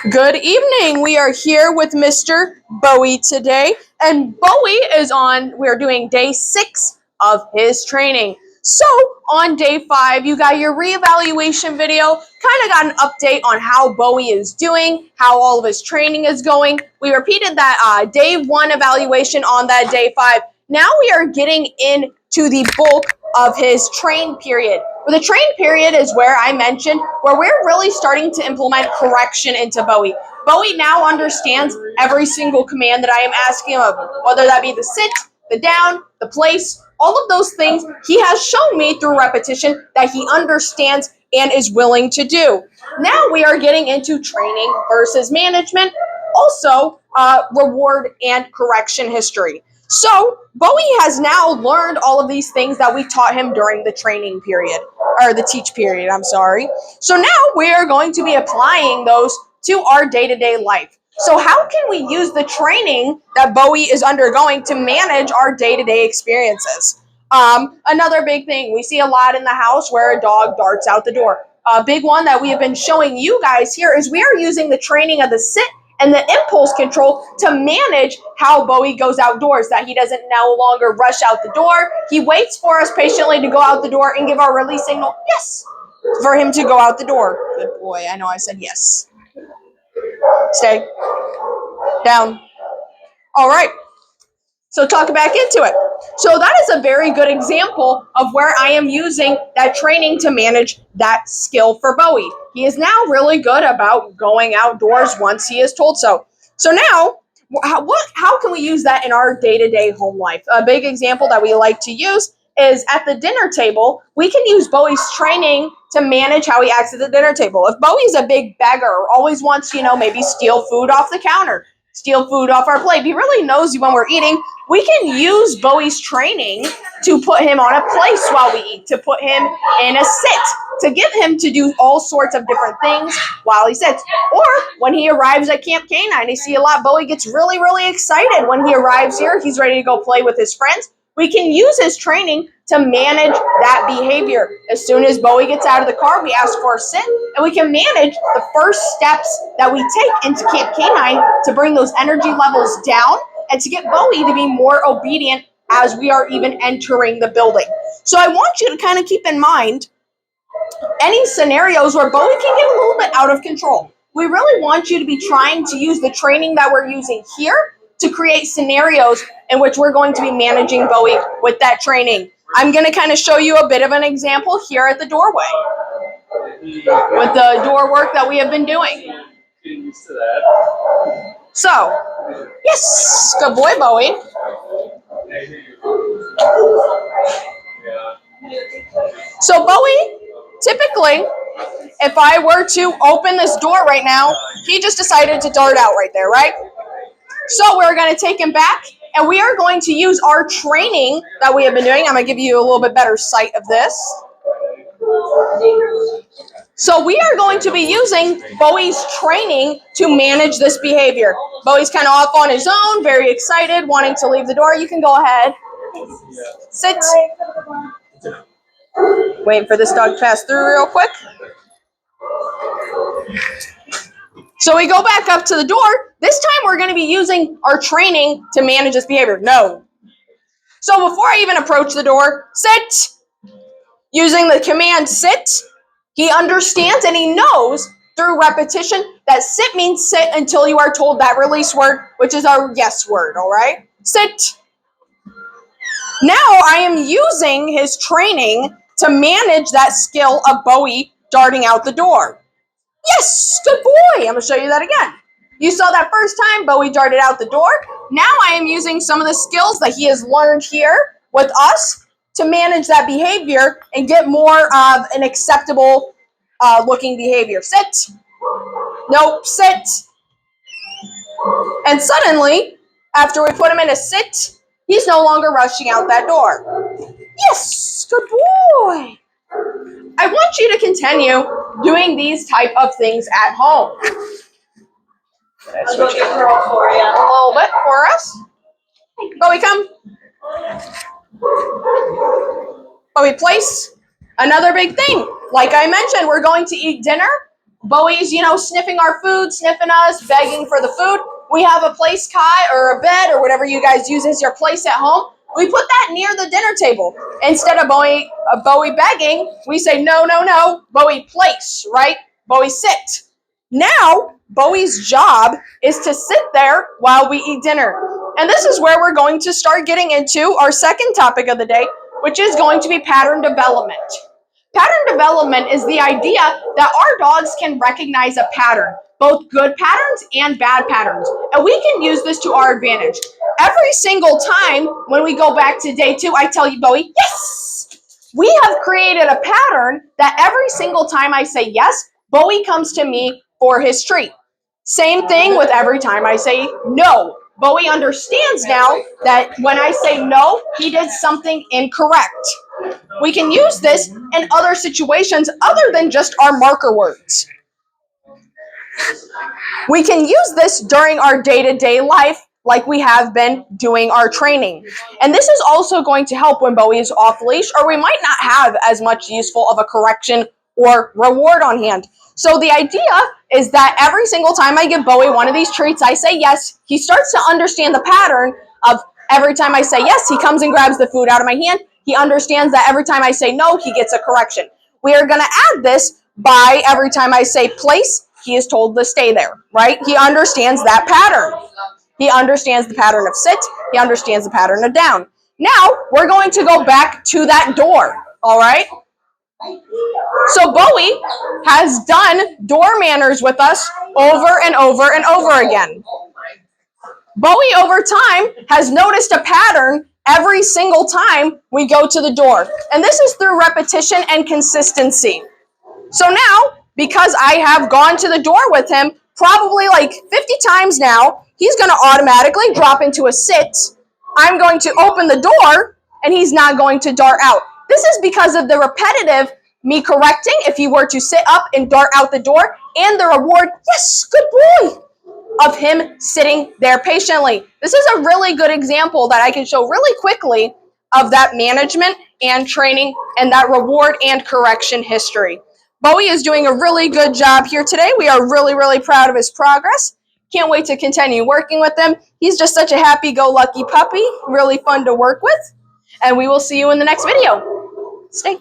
Good evening. We are here with Mr. Bowie today, and Bowie is on, we're doing day 6 of his training. So, on day 5, you got your reevaluation video, kind of got an update on how Bowie is doing, how all of his training is going. We repeated that day 1 evaluation on that day 5. Now we are getting into the bulk of his train period. The train period is where I mentioned where we're really starting to implement correction into Bowie. Bowie now understands every single command that I am asking him of, whether that be the sit, the down, the place, all of those things. He has shown me through repetition that he understands and is willing to do. Now we are getting into training versus management, also reward and correction history. So Bowie has now learned all of these things that we taught him during the training period, or the teach period, I'm sorry. So now we are going to be applying those to our day-to-day life. So how can we use the training that Bowie is undergoing to manage our day-to-day experiences? Another big thing, we see a lot in the house where a dog darts out the door. A big one that we have been showing you guys here is we are using the training of the sit and the impulse control to manage how Bowie goes outdoors, that he doesn't no longer rush out the door. He waits for us patiently to go out the door and give our release signal, yes, for him to go out the door. Good boy, I know I said yes. Stay. Down. All right. So talk back into it. So that is a very good example of where I am using that training to manage that skill for Bowie. He is now really good about going outdoors once he is told so. So now, how can we use that in our day-to-day home life? A big example that we like to use is at the dinner table. We can use Bowie's training to manage how he acts at the dinner table. If Bowie's a big beggar, always wants, maybe steal food off the counter, steal food off our plate, he really knows when we're eating, we can use Bowie's training to put him on a place while we eat, to put him in a sit, to get him to do all sorts of different things while he sits. Or when he arrives at Camp Canine, I see a lot, Bowie gets really, really excited when he arrives here. He's ready to go play with his friends. We can use his training to manage that behavior. As soon as Bowie gets out of the car, we ask for a sit, and we can manage the first steps that we take into Camp Canine to bring those energy levels down and to get Bowie to be more obedient as we are even entering the building. So I want you to kind of keep in mind any scenarios where Bowie can get a little bit out of control. We really want you to be trying to use the training that we're using here to create scenarios in which we're going to be managing Bowie with that training. I'm going to kind of show you a bit of an example here at the doorway with the door work that we have been doing. So, yes, good boy, Bowie. So Bowie, typically, if I were to open this door right now, he just decided to dart out right there, right? So we're going to take him back, and we are going to use our training that we have been doing. I'm going to give you a little bit better sight of this. So we are going to be using Bowie's training to manage this behavior. Bowie's kind of off on his own, very excited, wanting to leave the door. You can go ahead. Sit. Waiting for this dog to pass through real quick. So we go back up to the door. This time we're going to be using our training to manage this behavior. No. So before I even approach the door, sit. Using the command sit, he understands and he knows through repetition that sit means sit until you are told that release word, which is our yes word, all right? Sit. Now I am using his training to manage that skill of Bowie darting out the door. Yes, good boy. I'm going to show you that again. You saw that first time Bowie darted out the door. Now I am using some of the skills that he has learned here with us to manage that behavior and get more of an acceptable looking behavior. Sit. Nope, sit. And suddenly, after we put him in a sit, he's no longer rushing out that door. Yes, good boy. I want you to continue doing these type of things at home. I'll go get Pearl for you. A little bit for us. Bowie, come. Bowie, place. Another big thing. Like I mentioned, we're going to eat dinner. Bowie's, sniffing our food, sniffing us, begging for the food. We have a place cot or a bed or whatever you guys use as your place at home. We put that near the dinner table. Instead of Bowie begging, we say, no, no, no, Bowie place, right? Bowie sit. Now, Bowie's job is to sit there while we eat dinner. And this is where we're going to start getting into our second topic of the day, which is going to be pattern development. Pattern development is the idea that our dogs can recognize a pattern, both good patterns and bad patterns. And we can use this to our advantage. Every single time when we go back to day 2, I tell you, Bowie, yes! We have created a pattern that every single time I say yes, Bowie comes to me for his treat. Same thing with every time I say no. Bowie understands now that when I say no, he did something incorrect. We can use this in other situations other than just our marker words. We can use this during our day-to-day life like we have been doing our training. And this is also going to help when Bowie is off leash, or we might not have as much useful of a correction or reward on hand. So the idea is that every single time I give Bowie one of these treats, I say yes, he starts to understand the pattern of every time I say yes, he comes and grabs the food out of my hand. He understands that every time I say no, he gets a correction. We are going to add this by every time I say place, he is told to stay there, right? He understands that pattern. He understands the pattern of sit. He understands the pattern of down. Now, we're going to go back to that door, all right? So Bowie has done door manners with us over and over and over again. Bowie, over time, has noticed a pattern every single time we go to the door. And this is through repetition and consistency. So now, because I have gone to the door with him probably like 50 times now, he's going to automatically drop into a sit. I'm going to open the door, and he's not going to dart out. This is because of the repetitive me correcting if he were to sit up and dart out the door, and the reward, yes, good boy, of him sitting there patiently. This is a really good example that I can show really quickly of that management and training and that reward and correction history. Bowie is doing a really good job here today. We are really, really proud of his progress. Can't wait to continue working with him. He's just such a happy-go-lucky puppy, really fun to work with. And we will see you in the next video. Stay.